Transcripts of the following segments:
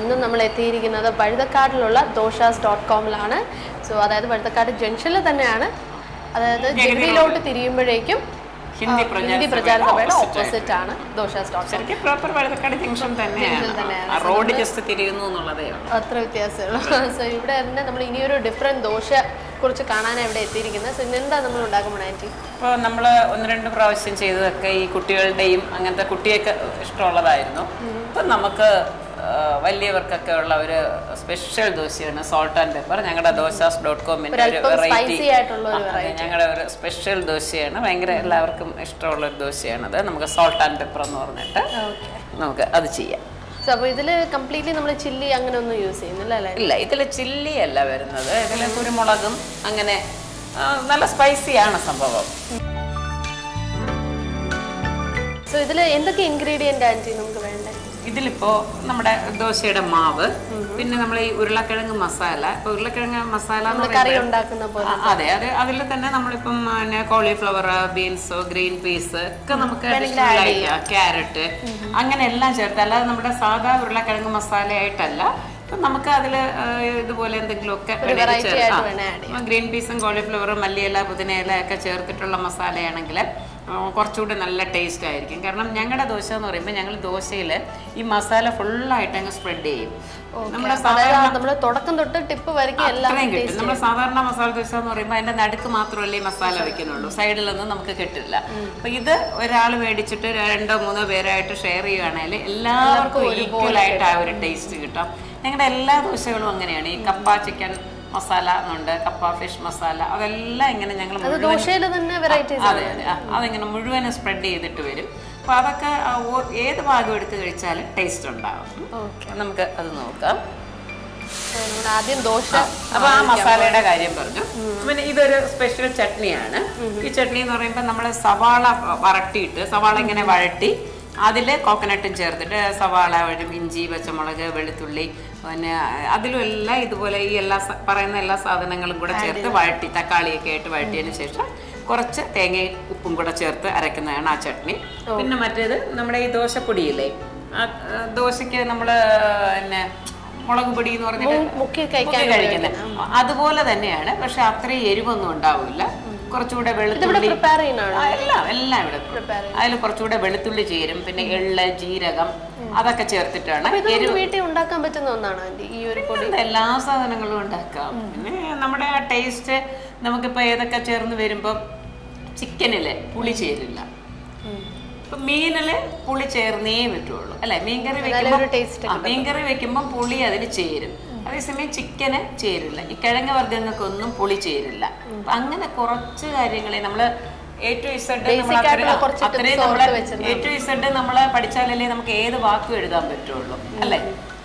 ഇന്നും നമ്മൾ എത്തിയിരിക്കുന്നത് വഴുതക്കാടിലുള്ള ദോശാസ്.com-ലാണ്. സോ അതായത് വഴുതക്കാട് ജംഗ്ഷനിൽ തന്നെയാണ്. അതായത് ജഗതിയിലോട്ട് തിരിയുമ്പോഴേക്കും ഹിന്ദി പ്രചാര സഭയുടെ ഓപ്പോസിറ്റ് ആണ് ദോശാസ്.com. പ്രോപ്പർ വഴുതക്കാട് ജംഗ്ഷൻ തന്നെയാണ്. റോഡ് ജസ്റ്റ് തിരിയുന്നു എന്നുള്ളതേ അത്ര വ്യത്യാസമുള്ളൂ. സോ ഇവിടെ തന്നെ നമ്മൾ ഇനിയൊരു ഡിഫറെന്റ് ദോശ കുറിച്ച് കാണാനാണ് ഇവിടെ എത്തിയിരിക്കുന്നത്. സോ ഇന്നെന്താ നമ്മൾ ഉണ്ടാക്കുമ്പോൾ ആൻറ്റി? ഇപ്പോൾ നമ്മൾ 1-2 പ്രാവശ്യം ചെയ്തതൊക്കെ ഈ കുട്ടികളുടെയും അങ്ങനത്തെ കുട്ടിയൊക്കെ ഇഷ്ടമുള്ളതായിരുന്നു. ഇപ്പം നമുക്ക് വലിയവർക്കൊക്കെ ഉള്ള ഒരു സ്പെഷ്യൽ ദോശയാണ് സോൾട്ട് ആൻഡ് പെപ്പർ. ഞങ്ങളുടെ ദോശാസ്.com-ന്റെ ഒരു വെറൈറ്റി, ഞങ്ങളുടെ ഒരു സ്പെഷ്യൽ ദോശയാണ്. ഭയങ്കര എല്ലാവർക്കും ഇഷ്ടമുള്ള ഒരു ദോശയാണത്. നമുക്ക് സോൾട്ട് ആൻഡ് പെപ്പർ എന്ന് പറഞ്ഞിട്ട് നമുക്ക് അത് ചെയ്യാം. അപ്പോൾ ഇതിൽ കംപ്ലീറ്റ്ലി നമ്മൾ ചില്ലി അങ്ങനെ ഒന്നും യൂസ് ചെയ്യുന്നില്ല അല്ലേ? ഇല്ല, ഇതിൽ ചില്ലി അല്ല വരുന്നത്. ഇതിൽ കുരുമുളകും അങ്ങനെ നല്ല സ്പൈസിയാണ് സംഭവം. സോ ഇതിൽ എന്തൊക്കെ ഇൻഗ്രീഡിയൻ്റ് ആൻറ്റി നമുക്ക് വേണ്ടത്? ഇതിലിപ്പോൾ നമ്മുടെ ദോശയുടെ മാവ്, പിന്നെ നമ്മൾ ഈ ഉരുളക്കിഴങ്ങ് മസാല. ഇപ്പോൾ ഉരുളക്കിഴങ്ങ് മസാല കറി ഉണ്ടാക്കുന്ന പോലെ, അതെ അതെ, അതിൽ തന്നെ നമ്മളിപ്പം കോളിഫ്ലവർ, ബീൻസ്, ഗ്രീൻ പീസ് ഒക്കെ നമുക്ക് ക്യാരറ്റ് അങ്ങനെ എല്ലാം ചേർത്ത്, അല്ലാതെ നമ്മുടെ സാധാ ഉരുളക്കിഴങ്ങ് മസാലയായിട്ടല്ല. അപ്പം നമുക്ക് അതിൽ ഇതുപോലെ എന്തെങ്കിലുമൊക്കെ ഗ്രീൻ പീസും കോളിഫ്ലവറും മല്ലിയില, പുതിനയില ഒക്കെ ചേർത്തിട്ടുള്ള മസാലയാണെങ്കിൽ കുറച്ചുകൂടി നല്ല ടേസ്റ്റ് ആയിരിക്കും. കാരണം ഞങ്ങളുടെ ദോശ എന്ന് പറയുമ്പോൾ ഞങ്ങൾ ദോശയിൽ ഈ മസാല ഫുള്ളായിട്ട് അങ്ങ് സ്പ്രെഡ് ചെയ്യും. നമ്മുടെ സാധാരണ തുടക്കം തൊട്ട് ടിപ്പ് വരയ്ക്കും എല്ലാം കിട്ടും. നമ്മുടെ സാധാരണ മസാല ദോശ എന്ന് പറയുമ്പോൾ അതിന്റെ നടുക്ക് മാത്രമല്ലേ ഈ മസാല വെക്കുന്നുള്ളൂ, സൈഡിലൊന്നും നമുക്ക് കിട്ടില്ല. അപ്പൊ ഇത് ഒരാൾ മേടിച്ചിട്ട് 2-3 പേരായിട്ട് ഷെയർ ചെയ്യുകയാണെങ്കിൽ എല്ലാവർക്കും ഈക്വലായിട്ട് ആ ഒരു ടേസ്റ്റ് കിട്ടും. ഞങ്ങളുടെ എല്ലാ ദോശകളും അങ്ങനെയാണ്. ഈ കപ്പ ചിക്കൻ മസാല എന്നുണ്ട്, കപ്പ ഫിഷ് മസാല, അതെല്ലാം ഇങ്ങനെ ഞങ്ങൾ അതിങ്ങനെ മുഴുവനും സ്പ്രെഡ് ചെയ്തിട്ട് വരും. അപ്പോൾ അതൊക്കെ ഏത് ഭാഗം എടുത്ത് കഴിച്ചാലും ടേസ്റ്റ് ഉണ്ടാവും. നമുക്ക് അത് നോക്കാം. ആദ്യം ദോശ. അപ്പോൾ ആ മസാലയുടെ കാര്യം പറഞ്ഞു. പിന്നെ ഇതൊരു സ്പെഷ്യൽ ചട്നിയാണ്. ഈ ചട്നി എന്ന് പറയുമ്പോൾ നമ്മൾ സവാള വരട്ടിയിട്ട്, സവാള ഇങ്ങനെ വഴട്ടി അതിൽ കോക്കനട്ടും ചേർത്തിട്ട് സവാള വഴും, ഇഞ്ചി, പച്ചമുളക്, വെളുത്തുള്ളി, പിന്നെ അതിലും എല്ലാം ഇതുപോലെ ഈ പറയുന്ന എല്ലാ സാധനങ്ങളും കൂടെ ചേർത്ത് വഴട്ടി, തക്കാളിയൊക്കെ ആയിട്ട് വഴട്ടിയതിന് ശേഷം കുറച്ച് തേങ്ങയും ഉപ്പും കൂടെ ചേർത്ത് അരക്കുന്നതാണ് ആ ചട്നി. പിന്നെ മറ്റേത് നമ്മുടെ ഈ ദോശപ്പൊടിയില്ലേ, ദോശയ്ക്ക് നമ്മൾ പിന്നെ മുളക് പൊടി എന്ന് പറഞ്ഞിട്ട് മുക്കി കഴിക്കുന്നത് അതുപോലെ തന്നെയാണ്. പക്ഷെ അത്രയും എരിവൊന്നും ഉണ്ടാവില്ല. കുറച്ചുകൂടെ വെളുത്തുള്ളി എല്ലാം ഇവിടെ അതിൽ കുറച്ചുകൂടെ വെളുത്തുള്ളി ചേരും. പിന്നെ എള്ള്, ജീരകം അതൊക്കെ ചേർത്തിട്ടാണ്. വീട്ടിൽ ഉണ്ടാക്കാൻ പറ്റുന്ന ഒന്നാണ് ഈ ഒരു പൊടി. എല്ലാ സാധനങ്ങളും ഉണ്ടാക്കാം. പിന്നെ നമ്മുടെ ആ ടേസ്റ്റ് നമുക്കിപ്പോൾ ഏതൊക്കെ ചേർന്ന് വരുമ്പോൾ ചിക്കനില് പുളി ചേരില്ല, ഇപ്പൊ മീനില് പുളി ചേർന്നേ പറ്റുള്ളൂ അല്ലെ. മീൻകറി വെക്കുമ്പോൾ പുളി അതിന് ചേരും. അതേസമയം ചിക്കന് ചേരില്ല. ഈ കിഴങ്ങ് വർഗ്ഗങ്ങൾക്കൊന്നും പുളി ചേരില്ല. അങ്ങനെ കുറച്ച് കാര്യങ്ങളെ നമ്മള് A to Z നമ്മൾ പഠിച്ചാലല്ലേ നമുക്ക് ഏത് വാക്കും എഴുതാൻ പറ്റുള്ളൂ അല്ലെ.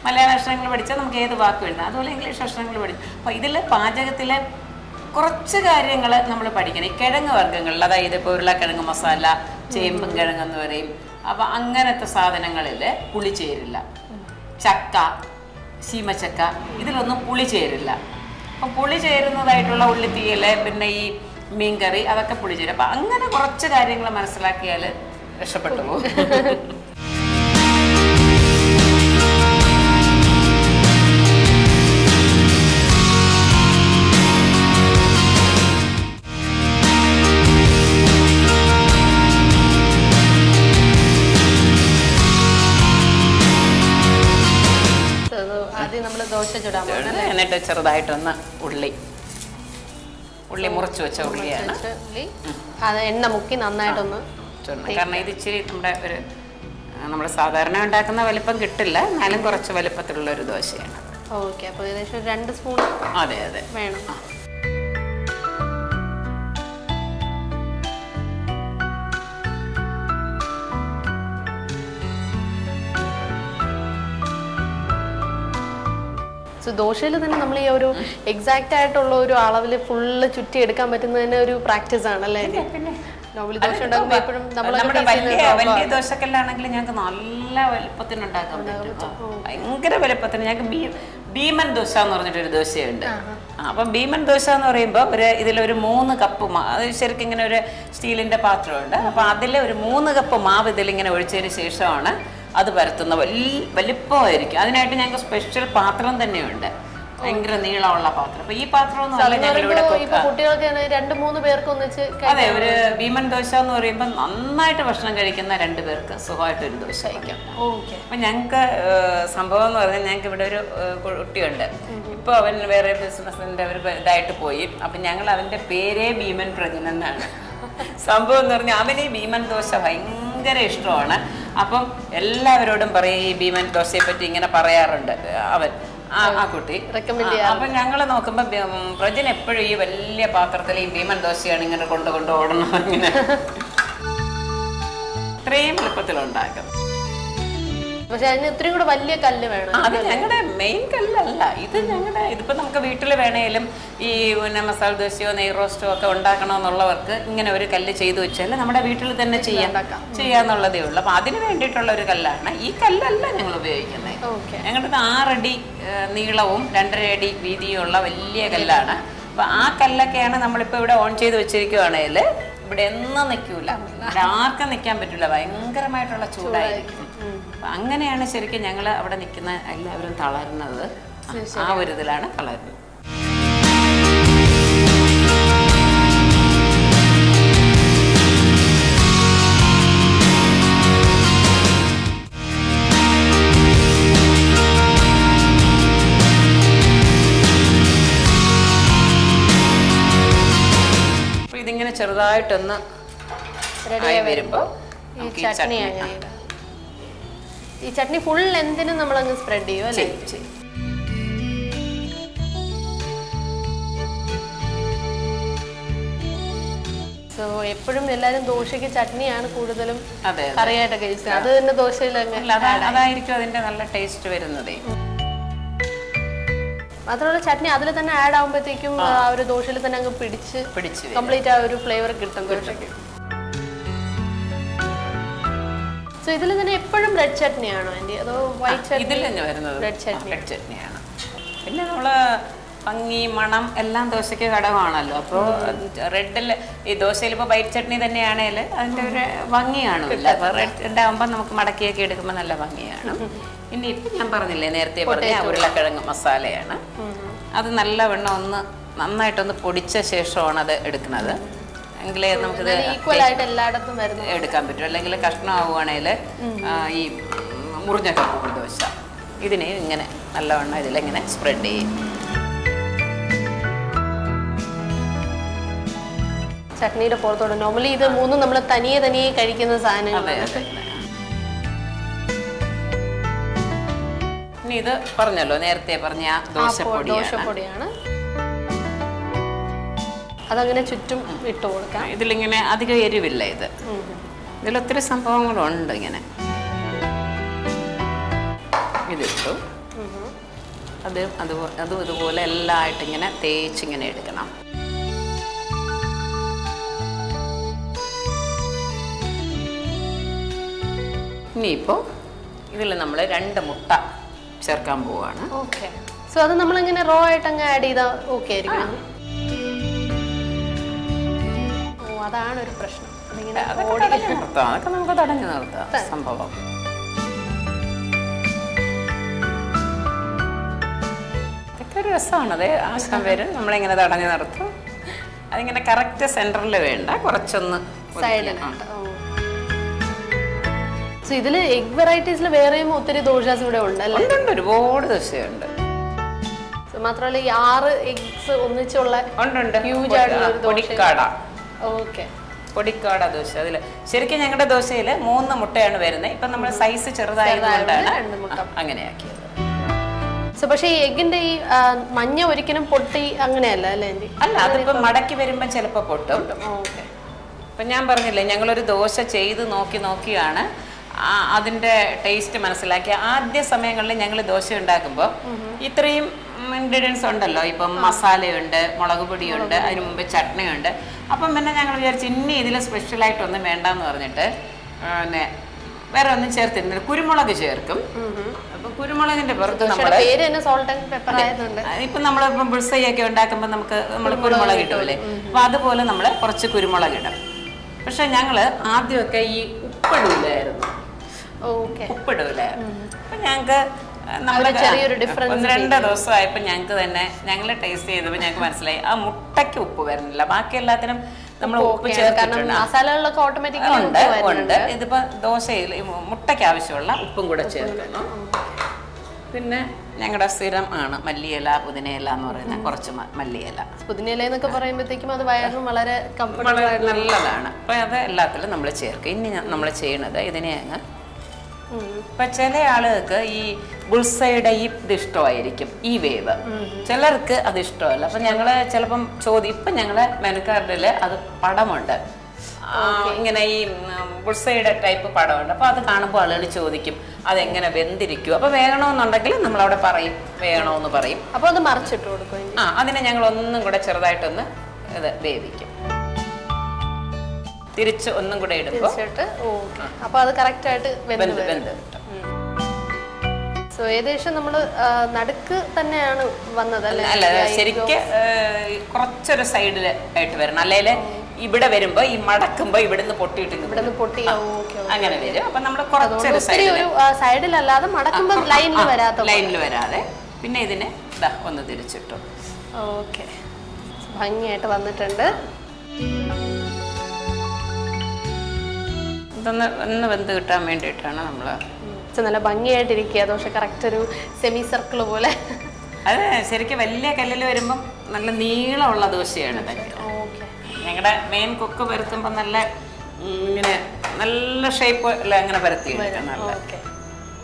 മലയാള അക്ഷരങ്ങൾ പഠിച്ചാൽ നമുക്ക് ഏത് വാക്കും എഴുതാം, അതുപോലെ ഇംഗ്ലീഷ് അക്ഷരങ്ങൾ പഠിച്ചു. അപ്പൊ ഇതില് പാചകത്തിലെ കുറച്ച് കാര്യങ്ങൾ നമ്മൾ പഠിക്കണം. ഈ കിഴങ്ങ് വർഗ്ഗങ്ങളിൽ, അതായത് ഇപ്പോൾ ഉരുളക്കിഴങ്ങ് മസാല, ചേമ്പും കിഴങ്ങെന്ന് പറയും. അപ്പൊ അങ്ങനത്തെ സാധനങ്ങളിൽ പുളി ചേരില്ല. ചക്ക, ശീമച്ചക്ക, ഇതിലൊന്നും പുളി ചേരില്ല. അപ്പം പുളി ചേരുന്നതായിട്ടുള്ള ഉള്ളിത്തീയല്, പിന്നെ ഈ മീൻകറി, അതൊക്കെ പുളി ചേരും. അപ്പം അങ്ങനെ കുറച്ച് കാര്യങ്ങൾ മനസ്സിലാക്കിയാൽ രക്ഷപ്പെട്ടു പോകും. എന്നിട്ട് ചെറുതായിട്ടൊന്ന് ഉള്ളി മുറിച്ച് വെച്ച ഉള്ളിയാണ്. എണ്ണ മുക്കി നന്നായിട്ടൊന്ന്, കാരണം ഇത് ഇച്ചിരി നമ്മൾ സാധാരണ ഉണ്ടാക്കുന്ന വലിപ്പം കിട്ടില്ല, എന്നാലും കുറച്ച് വലിപ്പത്തിലുള്ള ഒരു ദോശയാണ്. ഓക്കെ, അപ്പോൾ ഏകദേശം 2 സ്പൂൺ അതെ അതെ വേണം. ദോശയിൽ തന്നെ നമ്മൾ ഈ ഒരു എക്സാക്റ്റ് ആയിട്ടുള്ള ഒരു അളവിൽ ഫുള്ള് ചുറ്റി എടുക്കാൻ പറ്റുന്നതിന് ഒരു പ്രാക്ടീസ് ആണല്ലേ. വലിയ ദോശക്കല്ലാണെങ്കിൽ ഞങ്ങൾക്ക് നല്ല വലുപ്പത്തിന് ഉണ്ടാക്കാൻ പറ്റും, ഭയങ്കര വലുപ്പത്തിന്. ഞങ്ങൾക്ക് ഭീമൻ ദോശ എന്ന് പറഞ്ഞിട്ടൊരു ദോശയുണ്ട്. അപ്പം ഭീമൻ ദോശ എന്ന് പറയുമ്പോൾ ഇതിലൊരു 3 കപ്പ് അത് ശരിക്കും ഇങ്ങനെ ഒരു സ്റ്റീലിന്റെ പാത്രമുണ്ട്. അപ്പം അതിൽ ഒരു 3 കപ്പ് മാവ് ഇതിലിങ്ങനെ ഒഴിച്ചതിന് ശേഷമാണ് അത് പരത്തുന്ന വലിപ്പമായിരിക്കും. അതിനായിട്ട് ഞങ്ങൾക്ക് സ്പെഷ്യൽ പാത്രം തന്നെയുണ്ട്, ഭയങ്കര നീളമുള്ള പാത്രം. അപ്പൊ ഈ പാത്രം എന്ന് പറഞ്ഞാൽ കുട്ടികൾക്ക് 2-3 പേർക്ക് ഒന്നിച്ച് അതെ, ഒരു ഭീമൻ ദോശ എന്ന് പറയുമ്പോൾ നന്നായിട്ട് ഭക്ഷണം കഴിക്കുന്ന 2 പേർക്ക് സുഖമായിട്ട് ഒരു ദോശ കഴിക്കാം. അപ്പൊ ഞങ്ങൾക്ക് സംഭവം എന്ന് പറഞ്ഞാൽ ഞങ്ങൾക്ക് ഇവിടെ ഒരു കുട്ടിയുണ്ട്. ഇപ്പൊ അവൻ വേറെ ബിസിനസിന്റെ ഒരു ഇതായിട്ട് പോയി. അപ്പൊ ഞങ്ങൾ അവന്റെ പേരേ ഭീമൻ പ്രജൻ എന്നാണ്. സംഭവം എന്ന് പറഞ്ഞാൽ അവന് ഈ ഭീമൻ ദോശ ഭയങ്കര ഇഷ്ടമാണ്. അപ്പം എല്ലാവരോടും പറയും ഈ ഭീമൻ ദോശയെ പറ്റി ഇങ്ങനെ പറയാറുണ്ട് അവൻ, ആ കുട്ടി. അപ്പൊ ഞങ്ങള് നോക്കുമ്പോ പ്രജൻ എപ്പോഴും ഈ വലിയ പാത്രത്തിൽ ഈ ഭീമൻ ദോശയാണ് ഇങ്ങനെ കൊണ്ട് ഓടണം, ഇങ്ങനെ ഇത്രയും എളുപ്പത്തിലുണ്ടാക്കും. പക്ഷെ അതിന് ഇത്രയും കൂടെ വലിയ കല്ല് വേണം. അത് ഞങ്ങളുടെ മെയിൻ കല്ലല്ല, ഇതിപ്പോ നമുക്ക് വീട്ടിൽ വേണേലും ഈ പിന്നെ മസാല ദോശയോ നെയ് റോസ്റ്റോ ഒക്കെ ഉണ്ടാക്കണമെന്നുള്ളവർക്ക് ഇങ്ങനെ ഒരു കല്ല് ചെയ്തു വെച്ചാൽ നമ്മുടെ വീട്ടിൽ തന്നെ ചെയ്യാന്നുള്ളതേ ഉള്ളൂ. അപ്പൊ അതിന് വേണ്ടിയിട്ടുള്ള ഒരു കല്ലാണ്. ഈ കല്ലല്ല ഞങ്ങൾ ഉപയോഗിക്കുന്നത്. ഞങ്ങളുടെ 6 അടി നീളവും 2.5 അടി വീതിയുള്ള വലിയ കല്ലാണ്. അപ്പൊ ആ കല്ലൊക്കെയാണ് നമ്മളിപ്പോ ഇവിടെ ഓൺ ചെയ്ത് വെച്ചിരിക്കുവാണെങ്കിൽ ഇവിടെ ഒന്നും നിൽക്കൂല, ആർക്കും നിൽക്കാൻ പറ്റില്ല, ഭയങ്കരമായിട്ടുള്ള ചൂടായിരിക്കും. അങ്ങനെയാണ് ശരിക്കും ഞങ്ങൾ അവിടെ നിൽക്കുന്ന എല്ലാവരും തളരുന്നത്. ആ ഒരു ഇതിലാണ് തളരുന്നത്. അപ്പൊ ഇതിങ്ങനെ ചെറുതായിട്ടൊന്ന് റെഡിയായി വരുമ്പോൾ ഈ ചട്നി ഫുൾ ലെന്തിനും നമ്മളങ്ങ് സ്പ്രെഡ് ചെയ്യും അല്ലേ? സോ എപ്പോഴും എല്ലാരും ദോശയ്ക്ക് ചട്നിയാണ് കൂടുതലും കറിയായിട്ടൊക്കെ യൂസ് ചെയ്യുന്നത്. അത് തന്നെ ദോശയിൽ അതായിരിക്കും അതിന്റെ നല്ല ടേസ്റ്റ് വരുന്നത്. മാത്രമല്ല ചട്നി അതിൽ തന്നെ ആഡ് ആകുമ്പോഴത്തേക്കും ആ ഒരു ദോശയിൽ തന്നെ അങ്ങ് പിടിച്ച് കംപ്ലീറ്റ് ആ ഒരു ഫ്ലേവർ കിട്ടും ദോശയ്ക്ക്. സോ ഇതിൽ തന്നെ എപ്പോഴും റെഡ് ചട്നിയാണോ ആൻറ്റി, അതോ വൈറ്റ് ചട്നി? ഇതിൽ തന്നെ വരുന്നത് റെഡ് ചട്നിയാണ്. പിന്നെ നമ്മള് ഭംഗി മണം എല്ലാം ദോശയ്ക്ക് ഘടകമാണല്ലോ. അപ്പോൾ റെഡിൽ ഈ ദോശയിൽ ഇപ്പോൾ വൈറ്റ് ചട്നി തന്നെയാണെങ്കിൽ അതിൻ്റെ ഒരു ഭംഗി കാണില്ല. അപ്പോൾ റെഡ് ഉണ്ടാകുമ്പോൾ നമുക്ക് മടക്കിയൊക്കെ എടുക്കുമ്പോൾ നല്ല ഭംഗിയാണ്. പിന്നെ ഇപ്പം ഞാൻ പറഞ്ഞില്ലേ നേരത്തെ പറഞ്ഞ ഉരുളക്കിഴങ്ങ് മസാലയാണ്. അത് നല്ലവണ്ണം നന്നായിട്ടൊന്ന് പൊടിച്ച ശേഷമാണ് അത് എടുക്കുന്നത്. എങ്കിലേ നമുക്കിത് എടുക്കാൻ പറ്റും. അല്ലെങ്കിൽ കഷ്ണമാവുകയാണെങ്കിൽ ഈ മുറിഞ്ഞ കപ്പൂർ ദോശ ഇതിനെ ഇങ്ങനെ നല്ലവണ്ണം ഇതിലിങ്ങനെ സ്പ്രെഡ് ചെയ്യും. ചട്നിയുടെ പുറത്തോടെ നോർമലി ഇത് മൂന്നും നമ്മൾ തനിയെ കഴിക്കുന്ന സാധനങ്ങളാണ്. ഇനി ഇത് പറഞ്ഞല്ലോ നേരത്തെ പറഞ്ഞ ദോശപ്പൊടിയാണ്. അതങ്ങനെ ചുറ്റും ഇട്ട് കൊടുക്കാം. ഇതിലിങ്ങനെ അധികം എരിവില്ല. ഇതിലൊത്തിരി സംഭവങ്ങളുണ്ട്. ഇങ്ങനെ ഇതിട്ടു അതും ഇതുപോലെ എല്ലാം ആയിട്ട് ഇങ്ങനെ തേച്ചിങ്ങനെ എടുക്കണം. ഇനിയിപ്പോൾ ഇതിൽ നമ്മൾ 2 മുട്ട ചേർക്കാൻ പോവാണ്. ഓക്കെ. സോ അത് നമ്മളിങ്ങനെ റോ ആയിട്ട് അങ്ങ് ആഡ് ചെയ്താൽ ഓക്കെ ആയിരിക്കും. അതാണ് ഒരു പ്രശ്നം. അതൊക്കെ നമുക്ക് തടഞ്ഞു നിർത്താം സംഭവം. ഇതൊക്കെ ഒരു രസമാണത്. ആശം വരും നമ്മളിങ്ങനെ തടഞ്ഞു നിർത്തും. അതിങ്ങനെ കറക്റ്റ് സെന്ററിൽ വേണ്ട, കുറച്ചൊന്ന് സൈഡിലാണ്. സോ ഇതിൽ എഗ് വെറൈറ്റീസിൽ വേറെയും ഒത്തിരി ദോശാസ് ഇവിടെ ഉണ്ടല്ലേ? ഒരുപാട് ദോശയുണ്ട്. മാത്രമല്ല ഈ 6 എഗ്സ് ഒന്നിച്ചുള്ള ഹ്യൂജ് ആയിട്ടുള്ള പൊടിക്കാട. ഓക്കെ. പൊടിക്കാട ദോശ. അതിൽ ശരിക്കും ഞങ്ങളുടെ ദോശയിൽ 3 മുട്ടയാണ് വരുന്നത്. ഇപ്പം നമ്മൾ സൈസ് ചെറുതായതുകൊണ്ടാണ് അങ്ങനെയാക്കിയത്. സോ പക്ഷേ ഈ എഗ്ഗിന്റെ ഈ മഞ്ഞ ഒരിക്കലും പൊട്ടി അങ്ങനെയല്ല അല്ലേ? അല്ല, അതിപ്പം മടക്കി വരുമ്പോൾ ചിലപ്പോൾ പൊട്ടും. ഓക്കെ. ഇപ്പം ഞാൻ പറഞ്ഞില്ലേ ഞങ്ങളൊരു ദോശ ചെയ്ത് നോക്കിയാണ് അതിൻ്റെ ടേസ്റ്റ് മനസ്സിലാക്കി. ആദ്യ സമയങ്ങളിൽ ഞങ്ങൾ ദോശ ഉണ്ടാക്കുമ്പോൾ ഇത്രയും ഇൻഗ്രീഡിയൻസ് ഉണ്ടല്ലോ. ഇപ്പം മസാലയുണ്ട്, മുളക് പൊടിയുണ്ട്, അതിന് മുമ്പ് ചട്നിയുണ്ട്. അപ്പം പിന്നെ ഞങ്ങൾ വിചാരിച്ചു ഇനി ഇതിൽ സ്പെഷ്യലായിട്ടൊന്നും വേണ്ടെന്ന് പറഞ്ഞിട്ട് പിന്നെ വേറെ ഒന്നും ചേർത്തിരുന്നില്ല. കുരുമുളക് ചേർക്കും. അപ്പം കുരുമുളകിന്റെ പുറത്ത് നമ്മൾ ഇപ്പം നമ്മളിപ്പം ബുൾസൈയൊക്കെ ഉണ്ടാക്കുമ്പോൾ നമ്മൾ കുരുമുളക് ഇട്ടുമല്ലേ, അപ്പം അതുപോലെ നമ്മൾ കുറച്ച് കുരുമുളക് ഇടും. പക്ഷെ ഞങ്ങൾ ആദ്യമൊക്കെ ഈ ഉപ്പിടില്ലായിരുന്നു. ഉപ്പിടൂലേ. അപ്പൊ ഞങ്ങക്ക് നമ്മള് ഒന്ന് 2 ദിവസമായപ്പോ ഞങ്ങക്ക് തന്നെ ഞങ്ങള് ടേസ്റ്റ് ചെയ്തപ്പോ ഞങ്ങക്ക് മനസ്സിലായി ആ മുട്ടയ്ക്ക് ഉപ്പ് വരുന്നില്ല. ബാക്കി എല്ലാത്തിനും നമ്മൾ ഉപ്പ് ചേർത്തിട്ടുണ്ട്. ഉണ്ട്. ഇതിപ്പോ ദോശയിൽ മുട്ടയ്ക്ക് ആവശ്യമുള്ള ഉപ്പും കൂടെ ചേർക്കണം. പിന്നെ ഞങ്ങളുടെ സ്ഥിരം ആണ് മല്ലിയില, പുതിനയില എന്ന് പറയുന്നത്. കുറച്ച് മല്ലിയില, പുതിനയില എന്നൊക്കെ പറയുമ്പോഴത്തേക്കും അത് വയറിനും വളരെ നല്ലതാണ്. അപ്പൊ അത് എല്ലാത്തിലും നമ്മൾ ചേർക്കും. ഇനി നമ്മൾ ചെയ്യണത് ഇതിനെ അങ്ങ് ഇപ്പൊ ചില ആളുകൾക്ക് ഈ ബുൾസൈയുടെ ഈ ഇത് ഇഷ്ടമായിരിക്കും, ഈ വേവ്. ചിലർക്ക് അത് ഇഷ്ടമല്ല. അപ്പൊ ഞങ്ങള് ചിലപ്പം ഇപ്പൊ ഞങ്ങളെ മെനുക്കാർഡില് അത് പടമുണ്ട്, ഇങ്ങനെ ഈ ബുൾസൈയുടെ ടൈപ്പ് പടമുണ്ട്. അപ്പൊ അത് കാണുമ്പോൾ ആളുകൾ ചോദിക്കും അതെങ്ങനെ വെന്തിരിക്കും. അപ്പൊ വേണമെന്നുണ്ടെങ്കിൽ നമ്മളവിടെ പറയും, വേണമെന്ന് പറയും. അപ്പൊ അത് മറിച്ചിട്ട് കൊടുക്കും. അതിനെ ഞങ്ങൾ ഒന്നും കൂടെ ചെറുതായിട്ടൊന്ന് ഇത് വേവിക്കും. തിരിച്ച് ഒന്നും കൂടെ ഇടുമ്പോൾ അപ്പൊ അത് കറക്റ്റ് ആയിട്ട് വെന്ത്. സോ ഏകദേശം നമ്മള് നടുക്ക് തന്നെയാണ് വന്നത് അല്ല, ശരിക്കും കുറച്ചൊരു സൈഡില് ആയിട്ട് വരണം. അല്ലെങ്കിൽ ഇവിടെ വരുമ്പോ ഈ മടക്കുമ്പോ ഇവിടുന്ന് പൊട്ടിയിട്ട് അങ്ങനെ വരും. അപ്പൊ നമ്മള് കുറച്ചൊരു സൈഡിലല്ലാതെ മടക്കുമ്പോ ലൈനിൽ വരാതെ പിന്നെ ഇതിനെ ഒന്ന് തിരിച്ചിട്ടു. ഓക്കെ, ഭംഗിയായിട്ട് വന്നിട്ടുണ്ട്. ഇതൊന്ന് വെന്ത് കിട്ടാൻ വേണ്ടിയിട്ടാണ് നമ്മള് നല്ല ഭംഗിയായിട്ടിരിക്കുക ദോശ. കറക്റ്റ് ഒരു സെമി സർക്കിൾ പോലെ. അത് ശരിക്കും വലിയ കല്ലിൽ വരുമ്പം നല്ല നീളമുള്ള ദോശയാണ്. ഞങ്ങളുടെ മെയിൻ കുക്ക് പരത്തുമ്പോ നല്ല ഇങ്ങനെ നല്ല ഷേപ്പ് അങ്ങനെ പരത്തിയെടുക്കാം.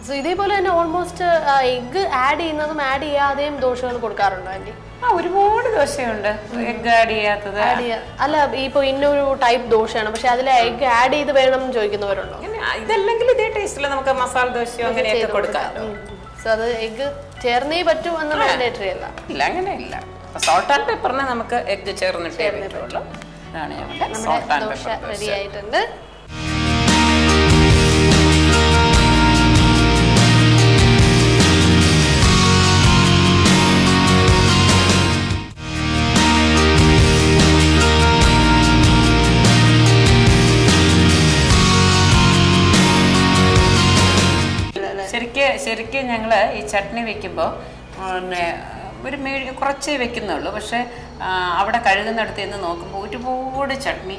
സോ ഇതേപോലെ തന്നെ ഓൾമോസ്റ്റ് എഗ് ആഡ് ചെയ്യുന്നതും ആഡ് ചെയ്യാതെയും ദോശകൾ കൊടുക്കാറുണ്ടോ ആന്റി? ഒരുപാട് ദോശയുണ്ട് എഗ് ആഡ് ചെയ്യാത്തത്. അല്ല, ഇപ്പൊ ഇന്നൊരു ടൈപ്പ് ദോശയാണ്, പക്ഷെ അതിൽ എഗ് ആഡ് ചെയ്ത് വേണം എന്ന് ചോദിക്കുന്നവരുണ്ടോ? ഇതല്ലെങ്കിൽ ഇതേ ടേസ്റ്റിൽ നമുക്ക് മസാല ദോശയോ അങ്ങനെയൊക്കെ കൊടുക്കാമല്ലോ. സോ അത് എഗ് ചേർന്നേ പറ്റൂ എന്ന് മാൻഡേറ്ററി അല്ല. ഇല്ല, അങ്ങനെയില്ല. സോൾട്ട് ആൻഡ് പെപ്പറിന് നമുക്ക് എഗ് ചേർന്നിട്ടേ പറ്റുള്ളൂ. ഇതാണ് ഞങ്ങളുടെ സോൾട്ട് ആൻഡ് പെപ്പർ റെഡി ആയിട്ടുണ്ട്. ശരിക്കും ഞങ്ങള് ഈ ചട്നി വെക്കുമ്പോൾ പിന്നെ ഒരു കുറച്ചേ വെക്കുന്നുള്ളൂ. പക്ഷെ അവിടെ കഴുകുന്നിടത്ത് നിന്ന് നോക്കുമ്പോൾ ഒരുപാട് ചട്നി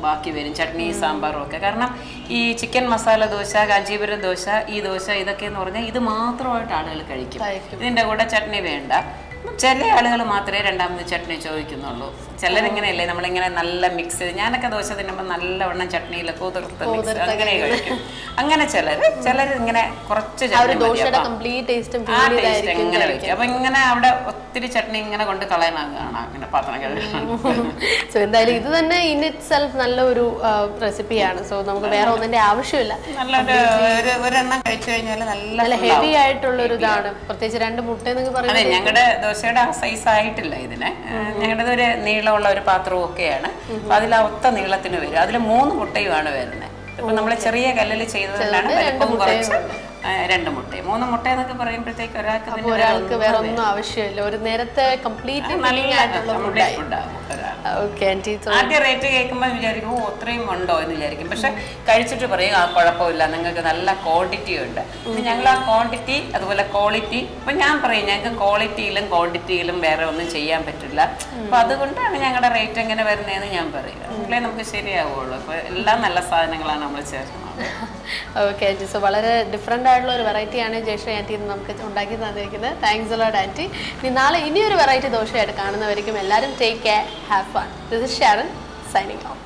ബാക്കി വരും, ചട്നി സാമ്പാറും ഒക്കെ. കാരണം ഈ ചിക്കൻ മസാല ദോശ, കാഞ്ചീപുരം ദോശ, ഈ ദോശ ഇതൊക്കെ എന്ന് പറഞ്ഞാൽ ഇത് മാത്രമായിട്ട് ആളുകൾ കഴിക്കും. ഇതിൻ്റെ കൂടെ ചട്നി വേണ്ട. ചില ആളുകൾ മാത്രമേ രണ്ടാമത് ചട്നി ചോദിക്കുന്നുള്ളൂ. ചിലരിങ്ങനെയല്ലേ, നമ്മളിങ്ങനെ നല്ല മിക്സ് ചെയ്ത്, ഞാനൊക്കെ ദോശ തിന്നുമ്പോൾ നല്ലവണ്ണം ചട്നിയിലൊക്കെ കുതിർത്ത് മിക്സ് അങ്ങനെ കഴിക്കും. അങ്ങനെ ചിലരിങ്ങനെ കുറച്ച് ചട്നി അങ്ങനെ വെക്കും. അപ്പൊ ഇങ്ങനെ അവിടെ ഒത്തിരി ചട്നി ഇങ്ങനെ കൊണ്ട് കളയാനാണ് അങ്ങനെ പാത്രം കഴുകാൻ. സോ എന്തായാലും ഇത് തന്നെ ഇൻ ഇറ്റ് സെൽഫ് നല്ലൊരു റെസിപ്പിയാണ്. സോ നമുക്ക് വേറെ ഒന്നിന്റെ ആവശ്യമില്ല. നല്ലൊരു ഒരെണ്ണം കഴിച്ചു കഴിഞ്ഞാൽ നല്ല ഹെവി ആയിട്ടുള്ള ഒരു ഇതാണ്. പ്രത്യേകിച്ച് 2 മുട്ട എന്നൊക്കെ പറയുന്നത്. ഞങ്ങളുടെ ദോശയുടെ ആ സൈസ് ആയിട്ടില്ല ഇതിന്. ഞങ്ങളുടെ ഒരു നീളമുള്ള ഒരു പാത്രവും ഒക്കെയാണ്. അപ്പൊ അതിൽ ഒത്ത നീളത്തിന് വരും. അതിൽ 3 മുട്ടയുമാണ് വരുന്നത്. ഇപ്പൊ നമ്മള് ചെറിയ കല്ലിൽ ചെയ്തതുകൊണ്ടാണ് വലിപ്പം കുറച്ച് 2 മുട്ട. 3 മുട്ട എന്നൊക്കെ പറയുമ്പോഴത്തേക്ക് ഒരാൾക്ക് വേറെ ഒന്നും ആവശ്യമില്ല. ഒരു നേരത്തെ കംപ്ലീറ്റ് ആദ്യ റേറ്റ് കേൾക്കുമ്പോൾ വിചാരിക്കും അത്രയും ഉണ്ടോ എന്ന് വിചാരിക്കും. പക്ഷെ കഴിച്ചിട്ട് പറയും കുഴപ്പമില്ല, നിങ്ങൾക്ക് നല്ല ക്വാണ്ടിറ്റി ഉണ്ട്. ഞങ്ങൾ ആ ക്വാണ്ടിറ്റി അതുപോലെ ക്വാളിറ്റി, ഇപ്പൊ ഞാൻ പറയും ഞങ്ങൾക്ക് ക്വാളിറ്റിയിലും ക്വാണ്ടിറ്റിയിലും വേറെ ഒന്നും ചെയ്യാൻ പറ്റില്ല. അപ്പൊ അതുകൊണ്ടാണ് ഞങ്ങളുടെ റേറ്റ് എങ്ങനെ വരുന്നതെന്ന് ഞാൻ പറയും. അല്ലേ നമുക്ക് ശരിയാവുള്ളൂ. അപ്പൊ എല്ലാം നല്ല സാധനങ്ങളാണ് നമ്മൾ ചേർക്കുന്നത്. ഓക്കെ ആൻറ്റി, സോ വളരെ ഡിഫറെൻ്റ് ആയിട്ടുള്ള ഒരു വെറൈറ്റിയാണ് ജയശ്രീ ആൻറ്റി നമുക്ക് ഉണ്ടാക്കി തന്നിരിക്കുന്നത്. Thanks a lot aunty. ഇനിയൊരു വെറൈറ്റി ദോശയായിട്ട് കാണുന്നവരിക്കും എല്ലാവരും take care, have fun. This is Sharan signing of.